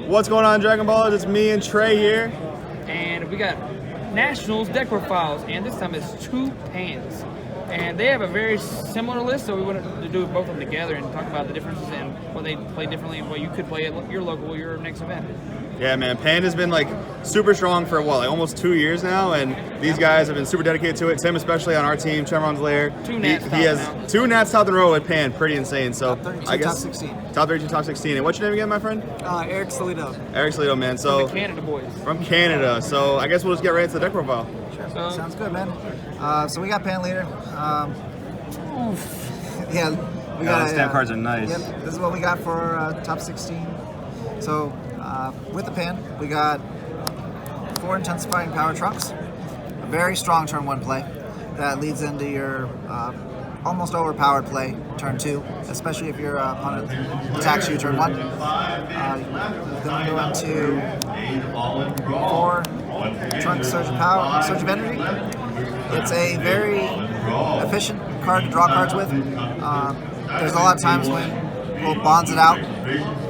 What's going on, Dragon Ballers? It's me and Trey here. And we got Nationals deck profiles, and this time it's 2 pans. And they have a very similar list, so we wanted to do both of them together and talk about the differences and what they play differently and what you could play at your local, your next event. Yeah, man, Pan has been like super strong for almost 2 years now, and these guys have been super dedicated to it. Tim, especially on our team, Chevron's Lair. He has 2 Nats top in a row at Pan, pretty insane. So top 32, I guess top 16. Top 32, top 16. And what's your name again, my friend? Eric Sellitto. Eric Sellitto, man. So From the Canada boys. From Canada. So I guess we'll just get right into the deck profile. Sure. Sounds good, man. So we got Pan leader. Yeah, we got stamp cards are nice. Yep, this is what we got for top 16. So with the Pan, we got 4 intensifying power trunks, a very strong turn 1 play that leads into your almost overpowered play turn 2, especially if your opponent attacks you turn 1. Then we go into 4 trunk surge of power, surge of energy. It's a very efficient card to draw cards with. There's a lot of times when we'll bonds it out.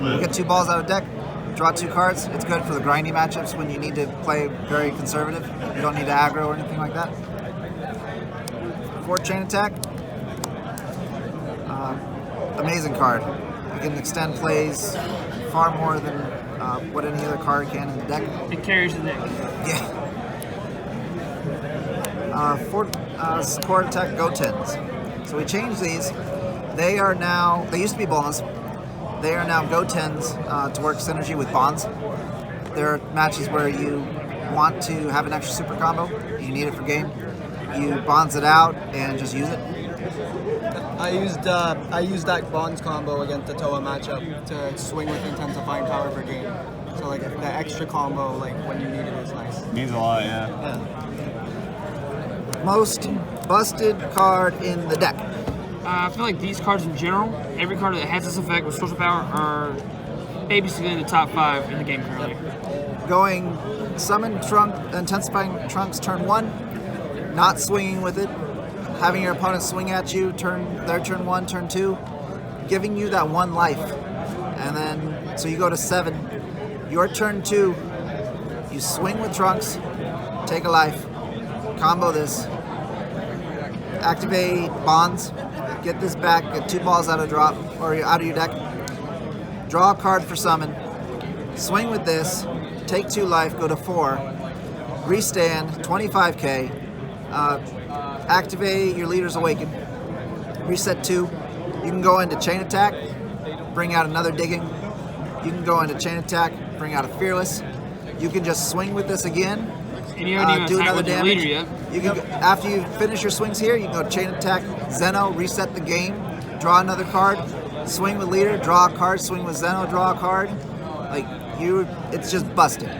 We get 2 balls out of deck, draw 2 cards. It's good for the grindy matchups when you need to play very conservative. You don't need to aggro or anything like that. 4 chain attack. Amazing card. You can extend plays far more than what any other card can in the deck. It carries the deck. Yeah. 4 core attack Go 10s. So we changed these. They are now, they used to be bonus. They are now Go 10s to work synergy with bonds. There are matches where you want to have an extra super combo, you need it for game. You bonds it out and just use it. I used that bonds combo against the Toa matchup to swing with intensifying power for game. So like the extra combo, like when you need it, is nice. Means a lot, yeah. Most busted card in the deck. I feel like these cards in general, every card that has this effect with social power are basically in the top 5 in the game currently. Going summon trunk, intensifying trunks turn 1, not swinging with it, having your opponent swing at you their turn 1, turn 2, giving you that 1 life, and then so you go to 7. Your turn 2, you swing with trunks, take a life, combo this, activate bonds, get this back, get 2 balls out of drop or out of your deck, draw a card for summon, swing with this, take 2 life, go to 4, restand 25k, activate your Leader's Awaken, reset 2. You can go into chain attack, bring out another digging. You can go into chain attack, bring out a fearless. You can just swing with this again. And you haven't even do attacked another with your damage. leader yet. You can, after you finish your swings here, you can go chain attack, Zeno, reset the game, draw another card, swing with leader, draw a card, swing with Zeno, draw a card. It's just busted.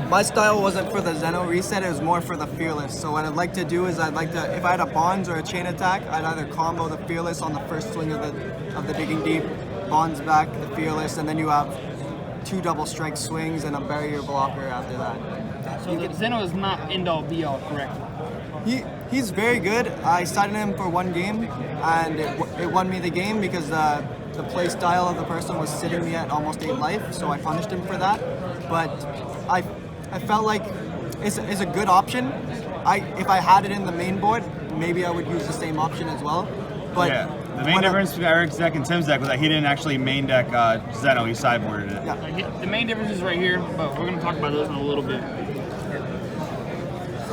My style wasn't for the Zeno reset, it was more for the fearless. So what I'd like to do is if I had a bonds or a chain attack, I'd either combo the fearless on the first swing of the digging deep, bonds back the fearless, and then you have 2 double strike swings and a barrier blocker after that. So the Zeno is not end-all be-all, correct? He's very good. I started him for 1 game, and it won me the game because the play style of the person was sitting me at almost 8 life, so I punished him for that. But I felt like it's a good option. If I had it in the main board, maybe I would use the same option as well. But yeah, the main difference between Eric's deck and Tim's deck was that he didn't actually main deck Zeno, he sideboarded it. Yeah. The main difference is right here, but we're going to talk about those in a little bit.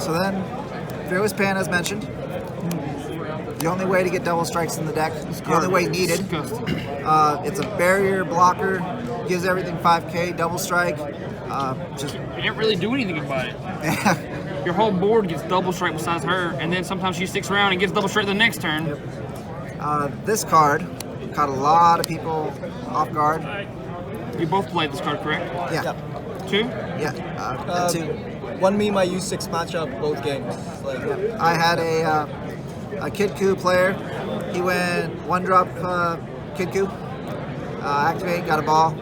So then, Fearless Pan, as mentioned, the only way to get double strikes in the deck, the only way needed. It's a barrier blocker, gives everything 5k, double strike. You didn't really do anything about it. Your whole board gets double strike besides her, and then sometimes she sticks around and gets double strike the next turn. Yep. This card caught a lot of people off guard. You both played this card, correct? Yeah. 2? Yeah. 2. Won me my U6 matchup both games. I had a Kid Coup player. He went 1-drop Kid Coup, activate, got a ball,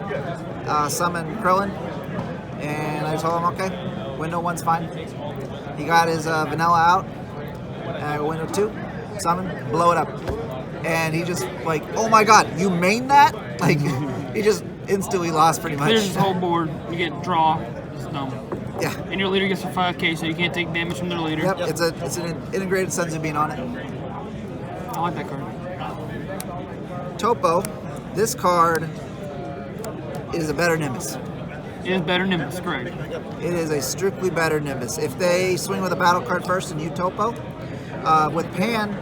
summon Krillin, and I told him, okay, window 1's fine. He got his vanilla out, window 2, blow it up. And he just like, oh my god, you main that? Like, he just instantly lost pretty much. Clears his whole board. You get draw. It's dumb. Yeah. And your leader gets a 5K, so you can't take damage from their leader. Yep. It's an integrated Senzu Bean on it. I like that card. Topo. This card is a better Nimbus. It is better Nimbus, correct. It is a strictly better Nimbus. If they swing with a battle card first and you Topo, with Pan,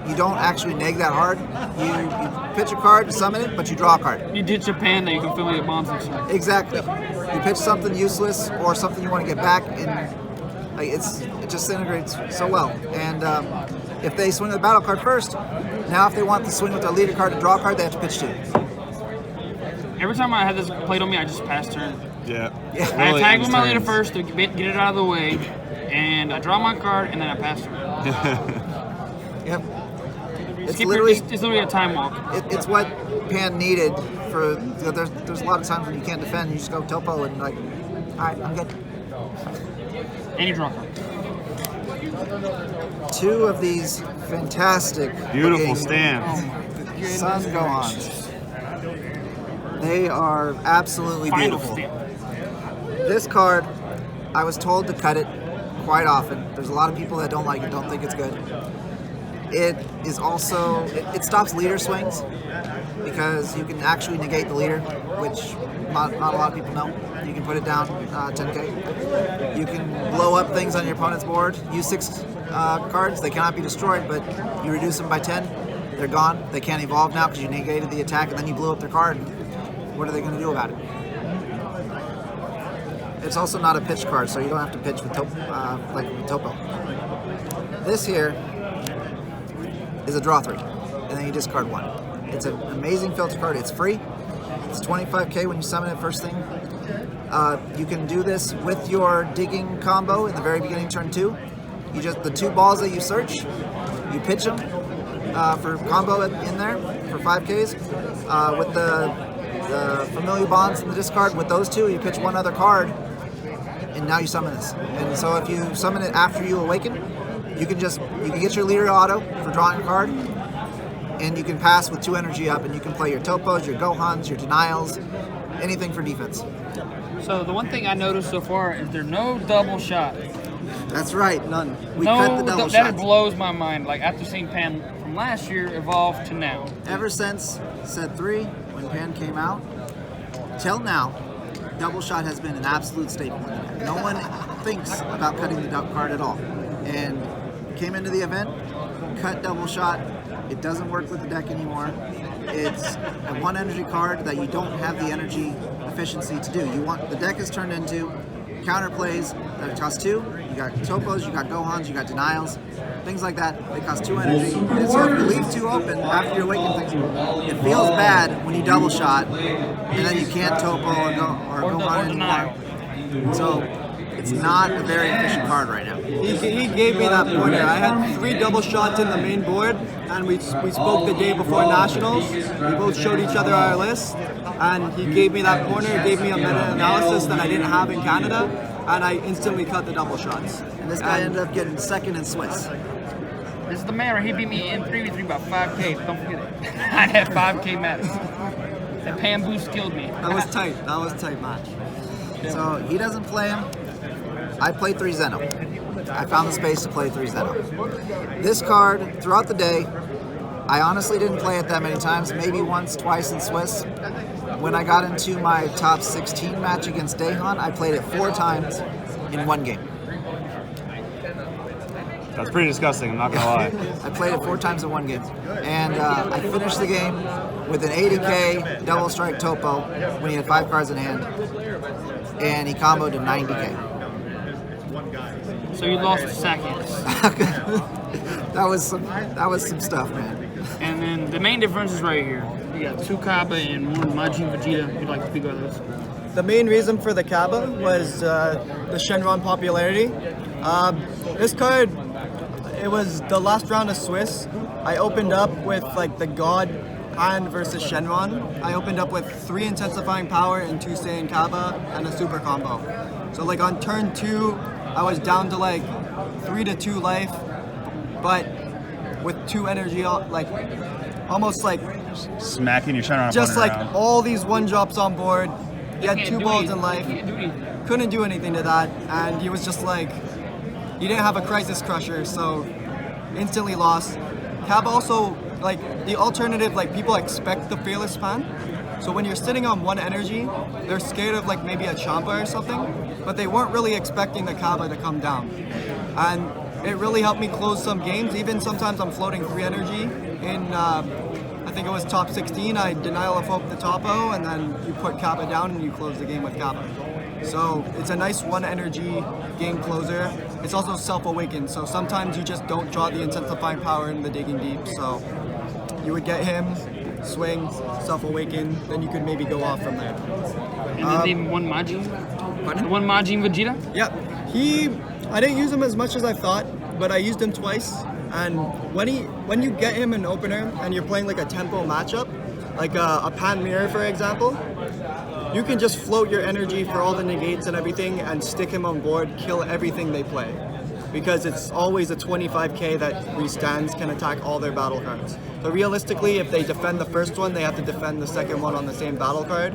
you don't actually neg that hard. You pitch a card to summon it, but you draw a card. You ditch a pan that you can fill your bombs next time. Exactly. You pitch something useless or something you want to get back, and like, it just integrates so well. And if they swing with a battle card first, now if they want to swing with their leader card to draw a card, they have to pitch 2. Every time I had this played on me, I just pass turn. Yeah. Yeah. I attack with my leader first to get it out of the way, and I draw my card, and then I pass turn. Yep. It's literally a time walk. It's what Pan needed for. There's a lot of times when you can't defend, you just go Topo and like, all right, I'm good. And you draw a card. 2 of these fantastic, Beautiful looking stands. Sun Gohans. They are absolutely Final beautiful. stamp. This card, I was told to cut it quite often. There's a lot of people that don't like it, don't think it's good. It is also, it stops leader swings because you can actually negate the leader, which not a lot of people know. You can put it down 10k. You can blow up things on your opponent's board. Use 6 cards. They cannot be destroyed, but you reduce them by 10. They're gone. They can't evolve now because you negated the attack and then you blew up their card. What are they going to do about it? It's also not a pitch card, so you don't have to pitch with like with Topo. This here is a draw 3, and then you discard 1. It's an amazing filter card. It's free. It's 25k when you summon it first thing. You can do this with your digging combo in the very beginning, turn 2. You just the 2 balls that you search, you pitch them for combo in there for 5ks. With the familiar bonds in the discard, with those 2, you pitch 1 other card, and now you summon this. And so if you summon it after you awaken, you can get your leader auto for drawing a card, and you can pass with 2 energy up, and you can play your Topos, your Gohans, your Denials, anything for defense. So the one thing I noticed so far is there's no double shot. That's right, none. We No, cut the double that shots. blows my mind. Like after seeing Pan from last year evolve to now. Ever since Set 3, when Pan came out, till now, double shot has been an absolute staple in the deck. No one thinks about cutting the double card at all. And came into the event, cut double shot. It doesn't work with the deck anymore. It's a 1 energy card that you don't have the energy efficiency to do. The deck is turned into counter plays that cost 2. You got Topos, you got Gohans, you got Denials, things like that. They cost 2 energy. And so if you leave 2 open after you awaken things, it feels bad when you double shot and then you can't Topo or Gohan anymore. So it's not a very efficient card right now. He gave me that pointer. I had 3 double shots in the main board, and we spoke the day before Nationals. We both showed each other our list, and he gave me that pointer, gave me a meta-analysis that I didn't have in Canada, and I instantly cut the double shots. And this guy ended up getting 2nd in Swiss. This is the man where he beat me in previously about 5K. Don't forget it. I had 5K max. That Pan boost killed me. That was tight. That was a tight match. So he doesn't play him. I played 3 Zeno. I found the space to play 3 Zeno. This card, throughout the day, I honestly didn't play it that many times, maybe once, twice in Swiss. When I got into my top 16 match against Daehan, I played it 4 times in 1 game. That's pretty disgusting, I'm not gonna lie. I played it 4 times in 1 game. And I finished the game with an 80k double strike Topo when he had 5 cards in hand. And he comboed to 90k. So you lost to Sakias. That was some stuff, man. And then the main difference is right here. You got 2 Kaba and 1 Majin Vegeta. You'd like to speak about this? The main reason for the Kaba was the Shenron popularity. This card, it was the last round of Swiss. I opened up with like the God hand versus Shenron. I opened up with 3 intensifying power and 2 Saiyan Kaba and a super combo. So like on turn 2, I was down to like 3 to 2 life, but with 2 energy, like almost like Smacking your Shenron just like opponent around. all these 1-drops on board. He had Can't 2 do balls anything. in life. Can't do anything. Couldn't do anything to that, and he was just like, he didn't have a Crisis Crusher, so instantly lost. Cab also, like, the alternative, like, people expect the Fearless Pan, so when you're sitting on 1 energy, they're scared of, like, maybe a Champa or something, but they weren't really expecting the Kaba to come down. And it really helped me close some games. Even sometimes I'm floating 3 energy in, I think it was top 16, I Denial of Hope the topo, and then you put Kappa down and you close the game with Kappa. So it's a nice 1 energy game closer. It's also self-awakened, so sometimes you just don't draw the intensifying power in the Digging Deep. So you would get him, swing, self-awaken, then you could maybe go off from there. And then they one Majin. Pardon? One Majin Vegeta. Yeah, I didn't use him as much as I thought, but I used him twice. And when you get him an opener and you're playing like a tempo matchup, like a Pan Mirror for example, you can just float your energy for all the negates and everything and stick him on board, kill everything they play. Because it's always a 25k that restands can attack all their battle cards. So realistically, if they defend the first one, they have to defend the second one on the same battle card.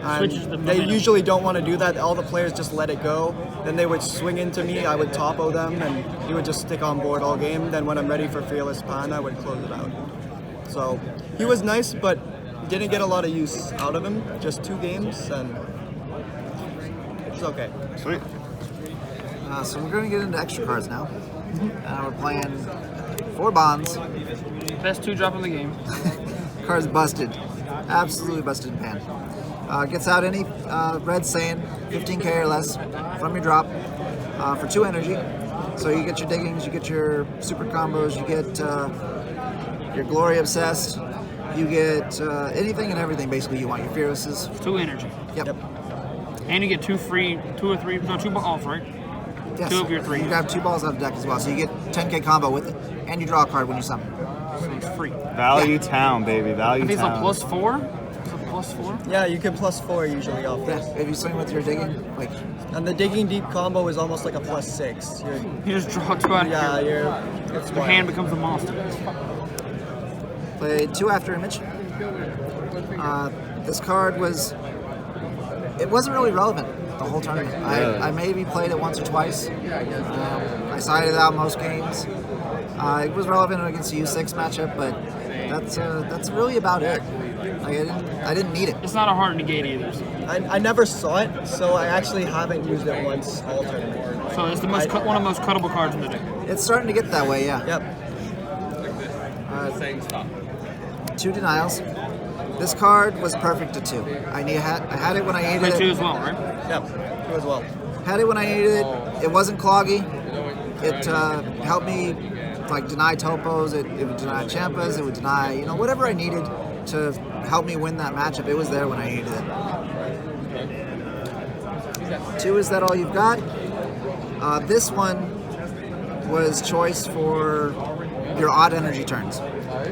And Switches the they momentum. usually don't want to do that. All the players just let it go. Then they would swing into me, I would topo them, and he would just stick on board all game. Then when I'm ready for Fearless Pan, I would close it out. So he was nice, but didn't get a lot of use out of him. Just 2 games, and it's okay. Sweet. So we're going to get into extra cards now. We're playing 4 bonds. Best 2-drop in the game. Cards busted. Absolutely busted in pan. Gets out any red Saiyan, 15k or less from your drop for 2 energy. So you get your diggings, you get your super combos, you get your Glory Obsessed, you get anything and everything basically you want. Your Fearlesses. 2 energy. Yep. And you get 2 free, 2 or 3, no, 2 balls, right? Yes. 2 of your 3. You have 2 balls out of the deck as well. So you get 10k combo with it. And you draw a card when you summon. So it's free. Value Town, baby. I Value think it's a Town. +4. It's a +4. Yeah, you can +4 usually off Yeah, this. if you swing with your digging, like, And the Digging Deep combo is almost like a +6. You just draw 2 out of Yeah, your it's your hand becomes a monster. played 2 After Image. This card it wasn't really relevant the whole tournament. I maybe played it once or twice. I sided out most games. It was relevant against the U6 matchup, but that's really about it. Like, I didn't need it. It's not a hard negate either. So, I never saw it, so I actually haven't used it once all tournament. so it's the most one of the most cuttable cards in the deck. It's starting to get that way, yeah. Yep. 2 denials. This card was perfect at 2. I had it when I Play needed 2 it. as well, right? Yep. You as well. Had it when I needed it. It wasn't cloggy. It helped me like deny topos. It would deny champas. It would deny whatever I needed to help me win that matchup. It was there when I needed it. 2, is that all you've got? This one was choice for your odd energy turns.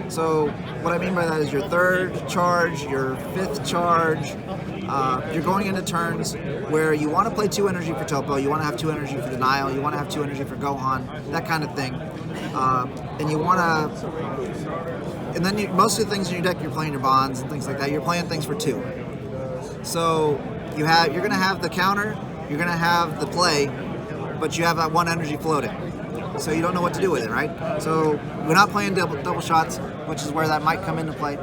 So what I mean by that is your 3rd charge, your 5th charge. You're going into turns where you want to play 2 energy for Topo, you want to have 2 energy for Denial, you want to have 2 energy for Gohan, that kind of thing. And you want to, and then most of the things in your deck, you're playing your bonds and things like that. You're playing things for 2. So you're going to have the counter, you're going to have the play, but you have that 1 energy floating. So you don't know what to do with it, right? So we're not playing double shots, which is where that might come into play.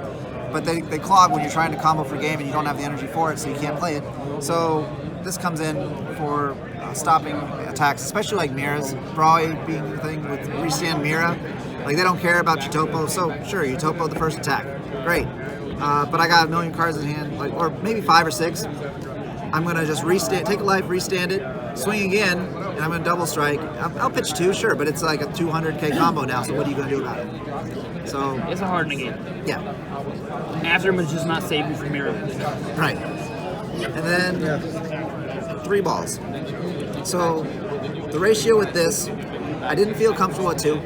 But they clog when you're trying to combo for game and you don't have the energy for it, so you can't play it. So this comes in for stopping attacks, especially like Mira's. Probably being the thing with restand Mira. Like, they don't care about your topo, so sure, you topo the first attack. Great. But I got a million cards in hand, or maybe 5 or 6. I'm going to just take a life, restand it, swing again, and I'm going to double strike. I'll pitch 2, sure, but it's like a 200k combo now, so what are you going to do about it? So It's a hard negate. yeah, After him is just not save you from mirror. right. And then 3 balls. So the ratio with this, I didn't feel comfortable at 2.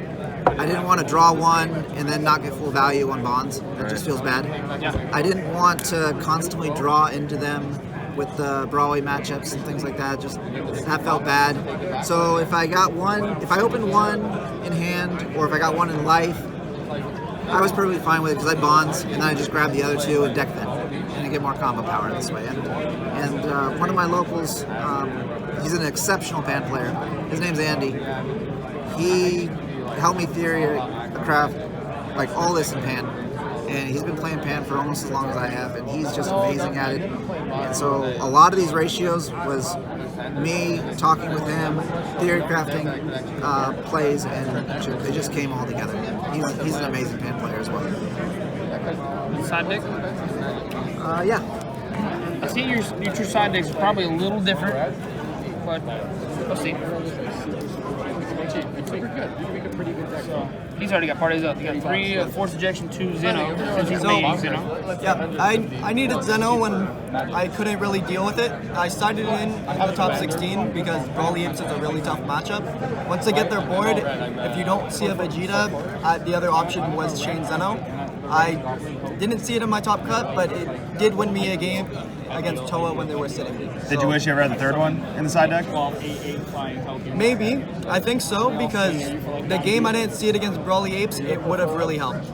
I didn't want to draw 1 and then not get full value on bonds. That just feels bad. Yeah. I didn't want to constantly draw into them with the Brawley matchups and things like that. Just that felt bad. So if I opened one in hand, or if I got one in life, I was perfectly fine with it because I bonds, and then I just grab the other two and deck them, and I get more combo power this way. And one of my locals, he's an exceptional pan player. His name's Andy. He helped me theory craft like all this in pan, and he's been playing pan for almost as long as I have, and he's just amazing at it. And so a lot of these ratios was me talking with him, theory crafting plays, and they just came all together. He's an amazing pan player as well. Side deck? Yeah. I see your two side decks are probably a little different, but we'll see. He's already got parties up. He got 3 Force Ejection, 2 Zeno. Since he's made Zeno. Yeah, I needed Zeno when I couldn't really deal with it. I started in the top 16 because Brawley Apes is a really tough matchup. Once they get their board, if you don't see a Vegeta, the other option was Shane Zeno. I didn't see it in my top cut, but it did win me a game against Toa when they were sitting. Did you wish you ever had the third one in the side deck? Maybe. I think so, because the game I didn't see it against Brawley Apes, it would have really helped.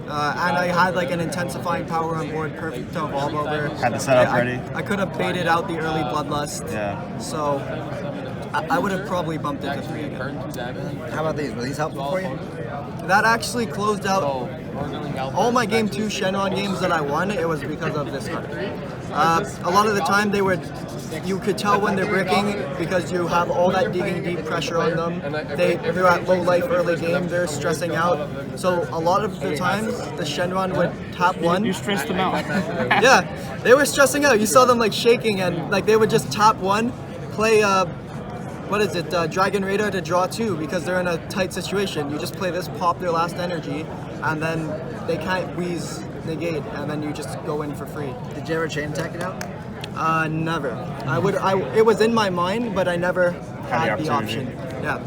And I had like an intensifying power on board, perfect to evolve over. Had the setup ready. I could have baited out the early Bloodlust. Yeah. So I would have probably bumped it to 3 again. How about these? Were these helpful for you? That actually closed out all my Game 2 Shenron games that I won. It was because of this card. A lot of the time you could tell when they're bricking because you have all that digging deep pressure on them. They're at low life early game, they're stressing out. So a lot of the times the Shenron would tap 1. You stressed them out. Yeah, they were stressing out. You saw them like shaking, and like they would just tap 1, play Dragon Raider to draw 2 because they're in a tight situation. You just play this, pop their last energy, and then they can't wheeze negate, and then you just go in for free. Did you ever chain attack it out? Never. It was in my mind, but I never had the option. Yeah.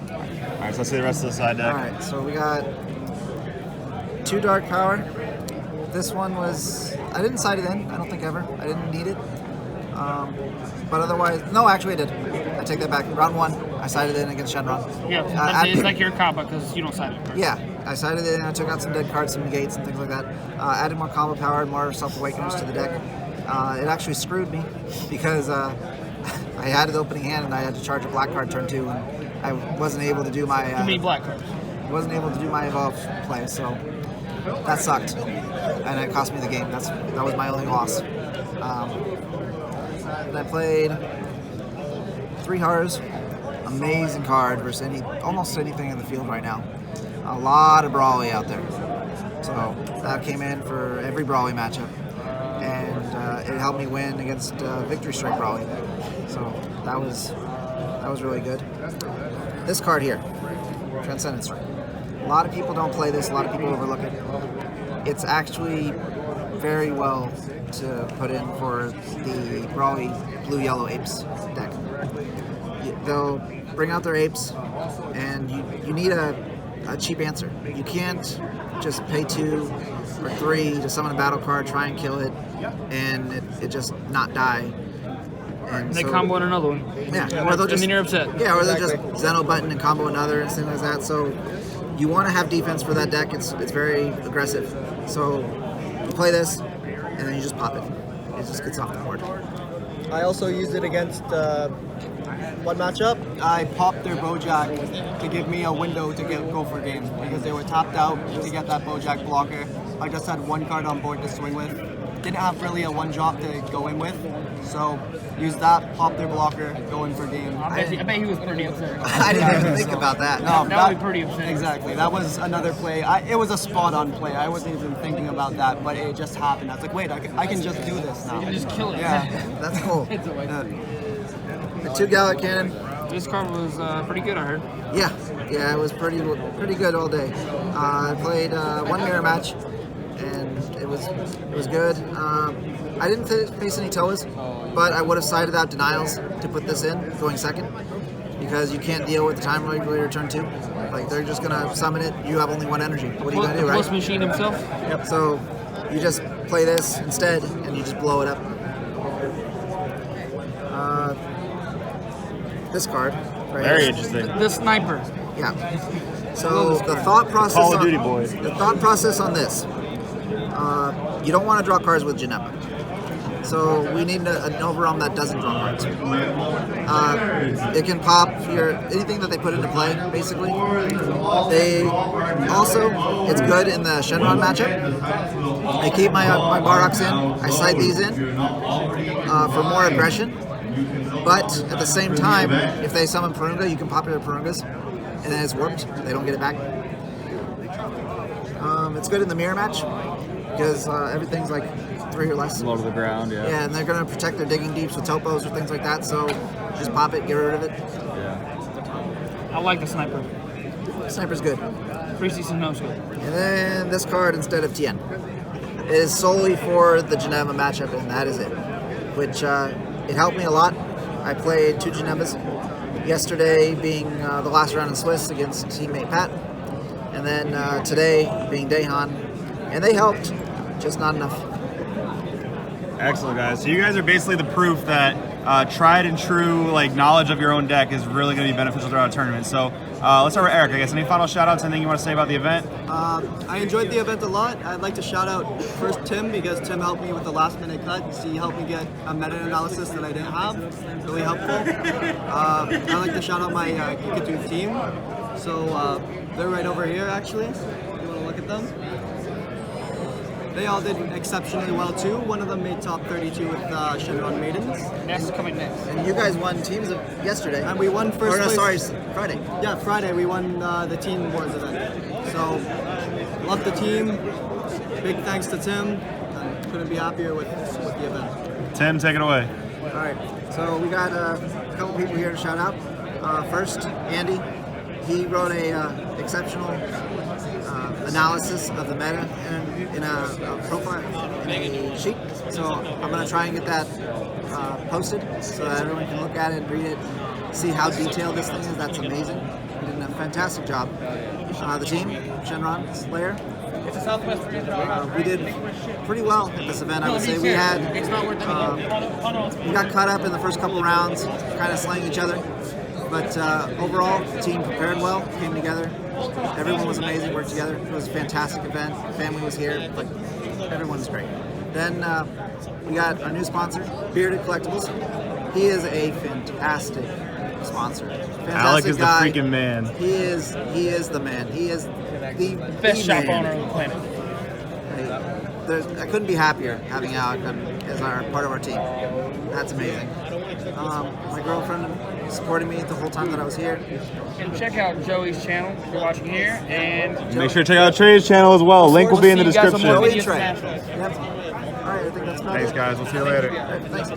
All right, so let's see the rest of the side deck. All right, so we got 2 Dark Power. This one was, I didn't side it in, I don't think ever. I didn't need it. But otherwise, no, actually I did. I take that back. Round 1, I sided in against Shenron. Yeah, it's like your combo because you don't side it. Yeah, I sided in, I took out some dead cards, some negates and things like that. Added more combo power and more self-awakeners to the deck. It actually screwed me because I had an opening hand and I had to charge a black card turn 2, and I wasn't able to do my Too many black cards. wasn't able to do my evolve play, so that sucked, and it cost me the game. That was my only loss. And I played 3 Hars, amazing card versus almost anything in the field right now. A lot of Brawley out there, so that came in for every Brawley matchup, and it helped me win against Victory Strike Brawley. So that was really good. This card here, Transcendent Strike. A lot of people don't play this. A lot of people overlook it. It's actually very well to put in for the Brawley Blue-Yellow Apes deck. They'll bring out their apes, and you need a cheap answer. You can't just pay 2 or 3 to summon a battle card, try and kill it, and it just not die. And they combo in another one. Yeah, or they'll just, and then you're upset. Yeah, or they'll just Zeno button and combo another and things like that. So you want to have defense for that deck. It's very aggressive. So you play this, and then you just pop it. It just gets off the board. I also used it against one matchup. I popped their Bojack to give me a window to go for game because they were tapped out to get that Bojack blocker. I just had 1 card on board to swing with. Didn't have really a 1-drop to go in with, so use that, pop their blocker, go in for game. I bet he was pretty upset. I didn't even think about that. No, that would be pretty upset. Exactly. That was another play. It was a spot-on play. I wasn't even thinking about that, but it just happened. I was like, wait, I can just do this now. You can just kill it. Yeah. That's cool. The 2 Gallic Cannon. This card was pretty good, I heard. Yeah, it was pretty good all day. I played 1 mirror match, and it was good. I didn't face any Toas, but I would have sided out Denials to put this in, going second, because you can't deal with the time regulator turn 2. Like, they're just gonna summon it. You have only 1 energy. What are you gonna do, right? Plus machine himself. Yep. So you just play this instead, and you just blow it up. this card. Right Very here. interesting. The sniper. Yeah. So the thought process. Call of Duty boy. The thought process on this. You don't want to draw cards with Geneva. So we need an overwhelm that doesn't draw cards. It can pop anything that they put into play, basically. It's good in the Shenron matchup. I keep my Baroks in. I slide these in for more aggression. But at the same time, if they summon Purunga, you can pop your Purungas, and then it's warped. They don't get it back. It's good in the mirror match because everything's like 3 or less. Low to the ground, yeah. Yeah, and they're going to protect their digging deeps with topos or things like that, so just pop it, get rid of it. Yeah. I like the sniper. Sniper's good. 3-season no scope. And then this card instead of Tien is solely for the Geneva matchup, and that is it. Which it helped me a lot. I played 2 Genevas. Yesterday being the last round in Swiss against teammate Pat, and then today being Daehan, and they helped, just not enough. Excellent, guys. So you guys are basically the proof that tried and true knowledge of your own deck is really going to be beneficial throughout a tournament. So let's start with Eric. I guess any final shout-outs, anything you want to say about the event? I enjoyed the event a lot. I'd like to shout out first Tim, because Tim helped me with the last-minute cuts. He helped me get a meta-analysis that I didn't have. Really helpful. I'd like to shout out my Kikatu team. So they're right over here, actually. If you want to look at them. They all did exceptionally well too. One of them made top 32 with Shenron Maidens. That's coming next. And you guys won teams yesterday. And we won first place. Sorry, Friday. Yeah, Friday we won the Teen Wars event. So, love the team. Big thanks to Tim. And couldn't be happier with the event. Tim, take it away. All right, so we got a couple people here to shout out. First, Andy. He wrote a exceptional analysis of the meta in a profile in a sheet. So I'm going to try and get that posted so that everyone can look at it and read it, see how detailed this thing is. That's amazing. He did a fantastic job. The team, Shenron, Slayer, It's a Southwest we did pretty well at this event. I would say we had we got caught up in the first couple rounds, kind of slaying each other. But overall, the team prepared well, came together. Everyone was amazing, worked together. It was a fantastic event. Family was here. Everyone was great. Then we got our new sponsor, Bearded Collectibles. He is a fantastic sponsor. Fantastic Alec is guy. the freaking man. He is the man. He is the best shop man. owner on the planet. I couldn't be happier having Alec as part of our team. That's amazing. My girlfriend supported me the whole time that I was here. And check out Joey's channel if you're watching here. And Make sure to check out Trey's channel as well. Link will be in the See you guys on description. more Joey videos Trey. nationals. Yep. All right, I think that's about Thanks, it. guys. We'll see you later. All right, thanks.